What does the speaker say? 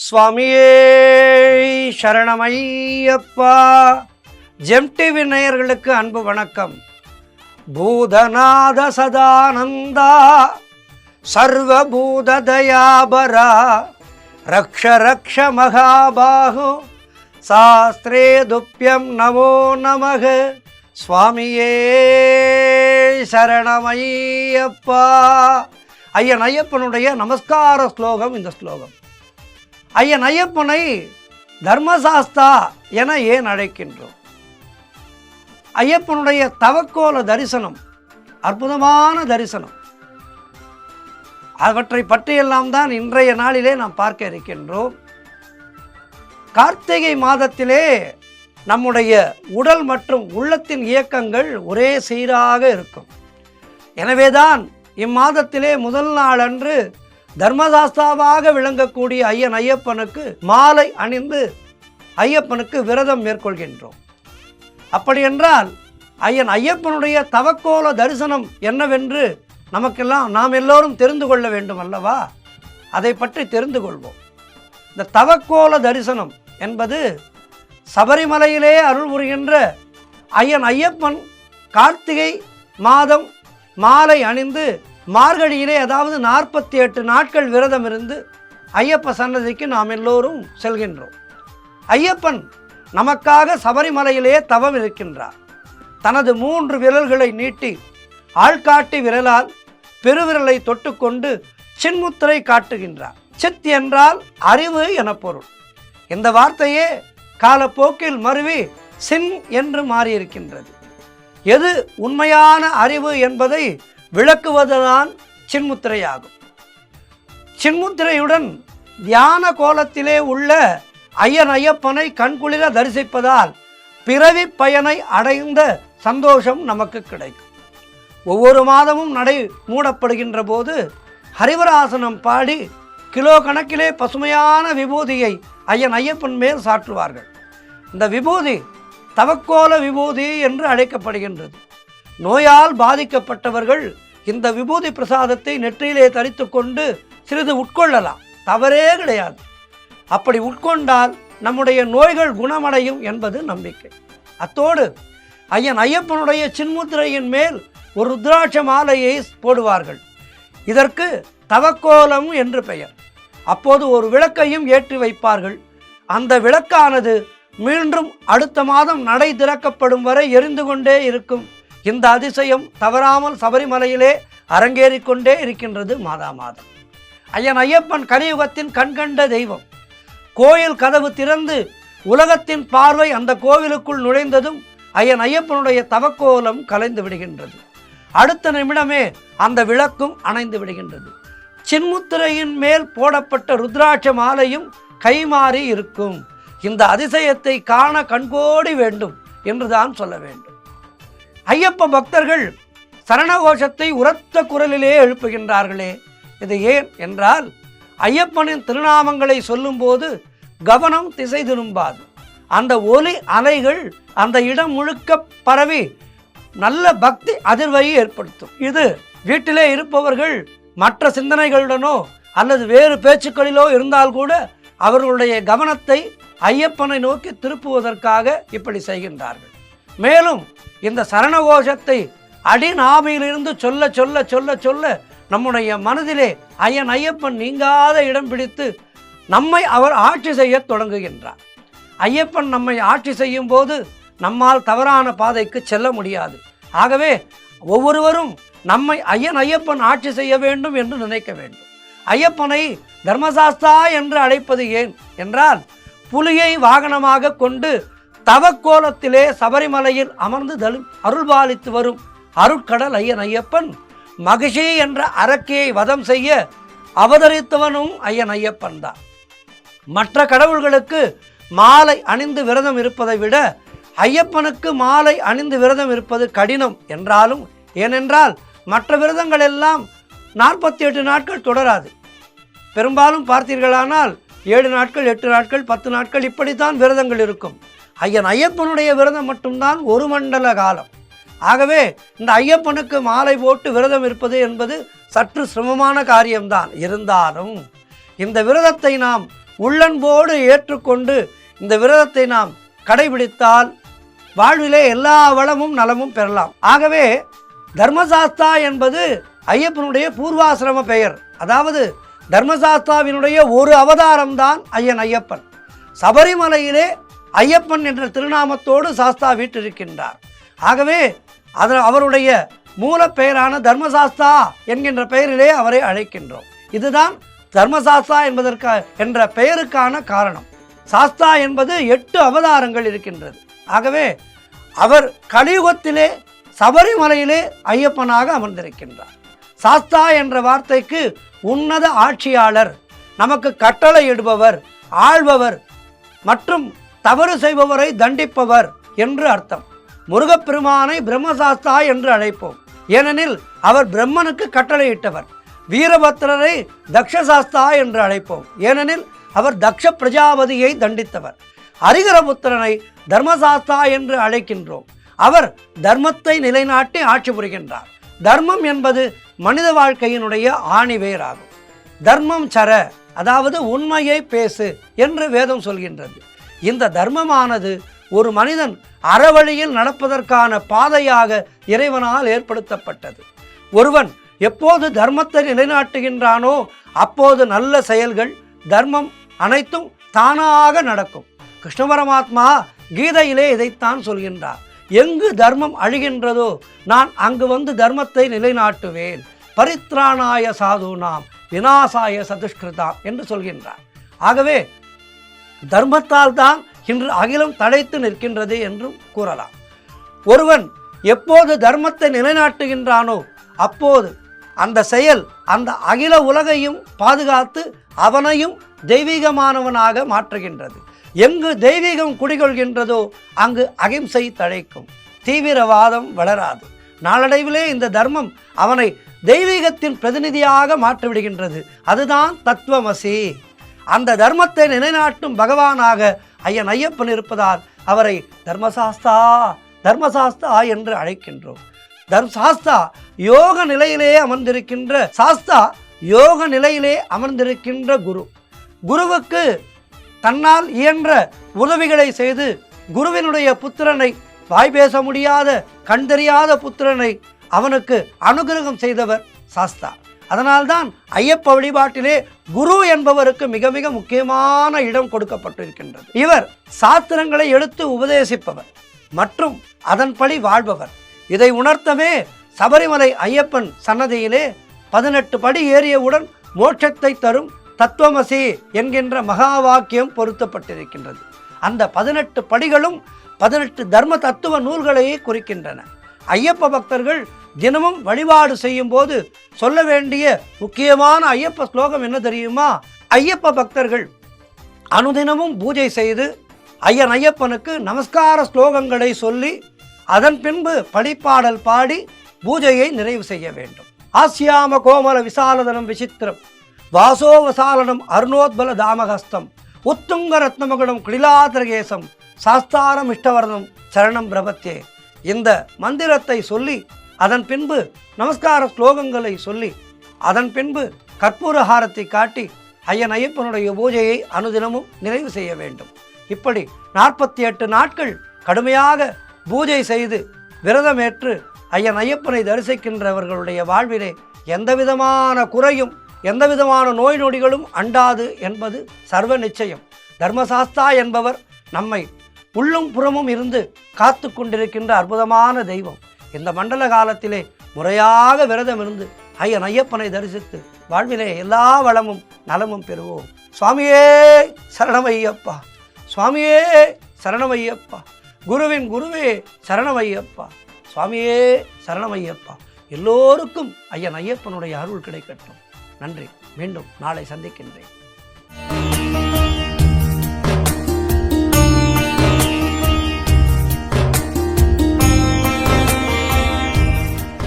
சுவாமியே சரணமையப்பா. GeM TV நேயர்களுக்கு அன்பு வணக்கம். பூதநாத சதானந்தா சர்வபூத தயாபரா ரக்ஷ ரக்ஷ மகாபாஹு சாஸ்திரே துப்யம் நமோ நமக. சுவாமியே சரணமையப்பா. ஐயன் ஐயப்பனுடைய நமஸ்கார ஸ்லோகம் இந்த ஸ்லோகம். ஐயன் ஐயப்பனை தர்மசாஸ்தா என ஏன் அழைக்கின்றோம்? ஐயப்பனுடைய தவக்கோல தரிசனம் அற்புதமான தரிசனம். அவற்றை பற்றியெல்லாம் தான் இன்றைய நாளிலே நாம் பார்க்க இருக்கின்றோம். கார்த்திகை மாதத்திலே நம்முடைய உடல் மற்றும் உள்ளத்தின் இயக்கங்கள் ஒரே சீராக இருக்கும். எனவேதான் இம்மாதத்திலே முதல் நாள் அன்று தர்மசாஸ்தாவாக விளங்கக்கூடிய ஐயன் ஐயப்பனுக்கு மாலை அணிந்து ஐயப்பனுக்கு விரதம் மேற்கொள்கின்றோம். அப்படி என்றால் ஐயன் ஐயப்பனுடைய தவக்கோல தரிசனம் என்னவென்று நாம் எல்லோரும் தெரிந்து கொள்ள வேண்டும் அல்லவா? அதை பற்றி தெரிந்து கொள்வோம். இந்த தவக்கோல தரிசனம் என்பது சபரிமலையிலே அருள் புரிகின்ற ஐயன் ஐயப்பன் கார்த்திகை மாதம் மாலை அணிந்து மார்கழியிலே, அதாவது 48 நாட்கள் விரதம் இருந்து ஐயப்ப சன்னதிக்கு நாம் எல்லோரும் செல்கின்றோம். ஐயப்பன் நமக்காக சபரிமலையிலே தவம் இருக்கின்றார். தனது 3 விரல்களை நீட்டி ஆள்காட்டி விரலால் பெருவிரலை தொட்டுக்கொண்டு சின்முத்திரை காட்டுகின்றார். சித் என்றால் அறிவு என பொருள். இந்த வார்த்தையே காலப்போக்கில் மருவி சின் என்று மாறியிருக்கின்றது. எது உண்மையான அறிவு என்பதை விளக்குவதுதான் சின்முத்திரையாகும். சின்முத்திரையுடன் தியான கோலத்திலே உள்ள ஐயன் ஐயப்பனை கண்குளிர தரிசிப்பதால் பிறவி பயனை அடைந்த சந்தோஷம் நமக்கு கிடைக்கும். ஒவ்வொரு மாதமும் நடை மூடப்படுகின்ற போது ஹரிவராசனம் பாடி கிலோ கணக்கிலே பசுமையான விபூதியை ஐயன் ஐயப்பன் மேல் சாற்றுவார்கள். இந்த விபூதி தவக்கோல விபூதி என்று அழைக்கப்படுகின்றது. நோயால் பாதிக்கப்பட்டவர்கள் இந்த விபூதி பிரசாதத்தை நெற்றியிலே தரித்து கொண்டு சிறிது உட்கொள்ளலாம், தவறே கிடையாது. அப்படி உட்கொண்டால் நம்முடைய நோய்கள் குணமடையும் என்பது நம்பிக்கை. அத்தோடு ஐயன் ஐயப்பனுடைய சின்முத்திரையின் மேல் ஒரு ருத்ராட்ச மாலையை போடுவார்கள். இதற்கு தவக்கோலம் என்று பெயர். அப்போது ஒரு விளக்கையும் ஏற்றி வைப்பார்கள். அந்த விளக்கானது மீண்டும் அடுத்த மாதம் நடை திறக்கப்படும் வரை எரிந்து கொண்டே இருக்கும். இந்த அதிசயம் தவறாமல் சபரிமலையிலே அரங்கேறிக்கொண்டே இருக்கின்றது மாதா மாதம். ஐயன் ஐயப்பன் கலியுகத்தின் கண்கண்ட தெய்வம். கோயில் கதவு திறந்து உலகத்தின் பார்வை அந்த கோவிலுக்குள் நுழைந்ததும் ஐயன் ஐயப்பனுடைய தவக்கோலம் கலைந்து விடுகின்றது. அடுத்த நிமிடமே அந்த விளக்கும் அணைந்து விடுகின்றது. சின்முத்திரையின் மேல் போடப்பட்ட ருத்ராட்ச மாலையும் கைமாறி இருக்கும். இந்த அதிசயத்தை காண கண்கோடி வேண்டும் என்றுதான் சொல்ல வேண்டும். ஐயப்ப பக்தர்கள் சரணகோஷத்தை உரத்த குரலிலே எழுப்புகின்றார்களே, இது ஏன் என்றால் ஐயப்பனின் திருநாமங்களை சொல்லும்போது கவனம் திசை திரும்பாது. அந்த ஒலி அலைகள் அந்த இடம் முழுக்க பரவி நல்ல பக்தி அதிர்வையை ஏற்படுத்தும். இது வீட்டிலே இருப்பவர்கள் மற்ற சிந்தனைகளுடனோ அல்லது வேறு பேச்சுக்களிலோ இருந்தால் கூட அவர்களுடைய கவனத்தை ஐயப்பனை நோக்கி திருப்புவதற்காக இப்படி செய்கின்றார்கள். மேலும் இந்த சரணகோஷத்தை அடிநாபியிலிருந்து சொல்ல சொல்ல சொல்ல சொல்ல நம்முடைய மனதிலே ஐயன் ஐயப்பன் நீங்காத இடம் பிடித்து நம்மை அவர் ஆட்சி செய்ய தொடங்குகின்றார். ஐயப்பன் நம்மை ஆட்சி செய்யும் போது நம்மால் தவறான பாதைக்கு செல்ல முடியாது. ஆகவே ஒவ்வொருவரும் நம்மை ஐயன் ஐயப்பன் ஆட்சி செய்ய வேண்டும் என்று நினைக்க வேண்டும். ஐயப்பனை தர்மசாஸ்தா என்று அழைப்பது ஏன் என்றால், புலியை வாகனமாக கொண்டு தவக்கோலத்திலே சபரிமலையில் அமர்ந்து அருள்பாலித்து வரும் அருட்கடல் ஐயன் ஐயப்பன் மகிஷி என்ற அரக்கியை வதம் செய்ய அவதரித்தவனும் ஐயன் ஐயப்பன் தான். மற்ற கடவுள்களுக்கு மாலை அணிந்து விரதம் இருப்பதை விட ஐயப்பனுக்கு மாலை அணிந்து விரதம் இருப்பது கடினம் என்றாலும், ஏனென்றால் மற்ற விரதங்கள் எல்லாம் 48 நாட்கள் தொடராது. பெரும்பாலும் பார்த்தீர்களானால் 7 நாட்கள் 8 நாட்கள் 10 நாட்கள் இப்படித்தான் விரதங்கள் இருக்கும். ஐயன் ஐயப்பனுடைய விரதம் மட்டும்தான் 1 மண்டல காலம். ஆகவே இந்த ஐயப்பனுக்கு மாலை போட்டு விரதம் இருப்பது என்பது சற்று சிரமமான காரியம்தான். இருந்தாலும் இந்த விரதத்தை நாம் உள்ளன்போடு ஏற்றுக்கொண்டு இந்த விரதத்தை நாம் கடைபிடித்தால் வாழ்விலே எல்லா வளமும் நலமும் பெறலாம். ஆகவே தர்மசாஸ்தா என்பது ஐயப்பனுடைய பூர்வாசிரம பெயர். அதாவது தர்மசாஸ்தாவினுடைய ஒரு அவதாரம்தான் ஐயன் ஐயப்பன். சபரிமலையிலே ஐயப்பன் என்ற திருநாமத்தோடு சாஸ்தா வீற்றிருக்கின்றார். ஆகவே அவருடைய மூல பெயரான தர்மசாஸ்தா என்கின்ற பெயரிலே அவரை அழைக்கின்றோம். இதுதான் தர்மசாஸ்தா என்ற பெயருக்கான காரணம். சாஸ்தா என்பது 8 அவதாரங்கள் இருக்கின்றது. ஆகவே அவர் கலியுகத்திலே சபரிமலையிலே ஐயப்பனாக அமர்ந்திருக்கின்றார். சாஸ்தா என்ற வார்த்தைக்கு உன்னத ஆட்சியாளர், நமக்கு கட்டளை இடுபவர், ஆள்பவர் மற்றும் தவறு செய்பவரை தண்டிப்பவர் என்று அர்த்தம். முருகப்பெருமானை பிரம்மசாஸ்தா என்று அழைப்போம். ஏனெனில் அவர் பிரம்மனுக்கு கட்டளையிட்டவர். வீரபத்ரரை தக்ஷசாஸ்தா என்று அழைப்போம். ஏனெனில் அவர் தக்ஷ பிரஜாபதியை தண்டித்தவர். ஹரிகரபுத்திரனை தர்மசாஸ்தா என்று அழைக்கின்றோம். அவர் தர்மத்தை நிலைநாட்டி ஆட்சி புரிகின்றார். தர்மம் என்பது மனித வாழ்க்கையினுடைய ஆணிவேராகும். தர்மம் சர, அதாவது உண்மையை பேசு என்று வேதம் சொல்கின்றது. இந்த தர்மமானது ஒரு மனிதன் அறவழியில் நடப்பதற்கான பாதையாக இறைவனால் ஏற்படுத்தப்பட்டது. ஒருவன் எப்போது தர்மத்தை நிலைநாட்டுகின்றானோ அப்போது நல்ல செயல்கள், தர்மம் அனைத்தும் தானாக நடக்கும். கிருஷ்ண பரமாத்மா கீதையிலே இதைத்தான் சொல்கின்றார். எங்கு தர்மம் அழிகின்றதோ நான் அங்கு வந்து தர்மத்தை நிலைநாட்டுவேன். பரித்ராணாய சாதுனாம் விநாசாய சதுஷ்கிருதாம் என்று சொல்கின்றார். ஆகவே தர்மத்தால் தான் இன்று அகிலம் தழைத்து நிற்கின்றது என்றும் கூறலாம். ஒருவன் எப்போது தர்மத்தை நிலைநாட்டுகின்றானோ அப்போது அந்த செயல் அந்த அகில உலகையும் பாதுகாத்து அவனையும் தெய்வீகமானவனாக மாற்றுகின்றது. எங்கு தெய்வீகம் குடிகொள்கின்றதோ அங்கு அகிம்சை தழைக்கும், தீவிரவாதம் வளராது. நாளடைவிலே இந்த தர்மம் அவனை தெய்வீகத்தின் பிரதிநிதியாக மாற்றிவிடுகின்றது. அதுதான் தத்துவமசி. அந்த தர்மத்தை நிலைநாட்டும் பகவானாக ஐயன் ஐயப்பன் இருப்பதால் அவரை தர்மசாஸ்தா தர்மசாஸ்தா என்று அழைக்கின்றோம். சாஸ்தா யோக நிலையிலே அமர்ந்திருக்கின்ற சாஸ்தா யோக நிலையிலே அமர்ந்திருக்கின்ற குரு. குருவுக்கு தன்னால் இயன்ற உதவிகளை செய்து குருவினுடைய புத்திரனை, வாய் பேச முடியாத கண் தெரியாத புத்திரனை அவனுக்கு அனுகிரகம் செய்தவர் சாஸ்தா. அதனால்தான் ஐயப்ப வழிபாட்டிலே குரு என்பவருக்கு மிக மிக முக்கியமான இடம் கொடுக்கப்பட்டிருக்கின்றது. இவர் சாஸ்திரங்களை எடுத்து உபதேசிப்பவர் மற்றும் அதன்படி வாழ்பவர். இதை உணர்த்தவே சபரிமலை ஐயப்பன் சன்னதியிலே 18 படி ஏறியவுடன் மோட்சத்தை தரும் தத்துவமசி என்கின்ற மகா வாக்கியம் பொருத்தப்பட்டிருக்கின்றது. அந்த 18 படிகளும் 18 தர்ம தத்துவ நூல்களையே குறிக்கின்றன. ஐயப்ப பக்தர்கள் தினமும் வழிபாடு செய்யும் போது சொல்ல வேண்டிய முக்கியமான ஐயப்ப ஸ்லோகம் என்ன தெரியுமா? ஐயப்ப பக்தர்கள் அனுதினமும் பூஜை செய்து ஐயன் ஐயப்பனுக்கு நமஸ்கார ஸ்லோகங்களை சொல்லி அதன் பின்பு படிப்பாடல் பாடி பூஜையை நிறைவு செய்ய வேண்டும். ஆசியாம கோமல விசாலதனம் விசித்திரம் வாசோவசாலனம் அருணோத்பல தாமகஸ்தம் உத்துங்க ரத்னமகுடம் கிளிலாதரகேசம் சாஸ்தாரம் இஷ்டவர்ணம் சரணம் பிரபத்தே. இந்த மந்திரத்தை சொல்லி அதன் பின்பு நமஸ்கார ஸ்லோகங்களை சொல்லி அதன் பின்பு கற்பூர ஹாரத்தை காட்டி ஐயன் ஐயப்பனுடைய பூஜையை அனுதினமும் நிறைவு செய்ய வேண்டும். இப்படி 48 நாட்கள் கடுமையாக பூஜை செய்து விரதமேற்று ஐயன் ஐயப்பனை தரிசிக்கின்றவர்களுடைய வாழ்விலே எந்தவிதமான குறையும் எந்தவிதமான நோய் நொடிகளும் அண்டாது என்பது சர்வ நிச்சயம். தர்மசாஸ்தா என்பவர் நம்மை உள்ளும் புறமும் இருந்து காத்து கொண்டிருக்கின்ற அற்புதமான தெய்வம். இந்த மண்டல காலத்திலே முறையாக விரதம் இருந்து ஐயன் ஐயப்பனை தரிசித்து வாழ்விலே எல்லா வளமும் நலமும் பெறுவோம். சுவாமியே சரணமையப்பா, சுவாமியே சரணமையப்பா, குருவின் குருவே சரணமையப்பா, சுவாமியே சரணமையப்பா. எல்லோருக்கும் ஐயன் ஐயப்பனுடைய அருள் கிடைக்கட்டும். நன்றி. மீண்டும் நாளை சந்திக்கின்றேன்.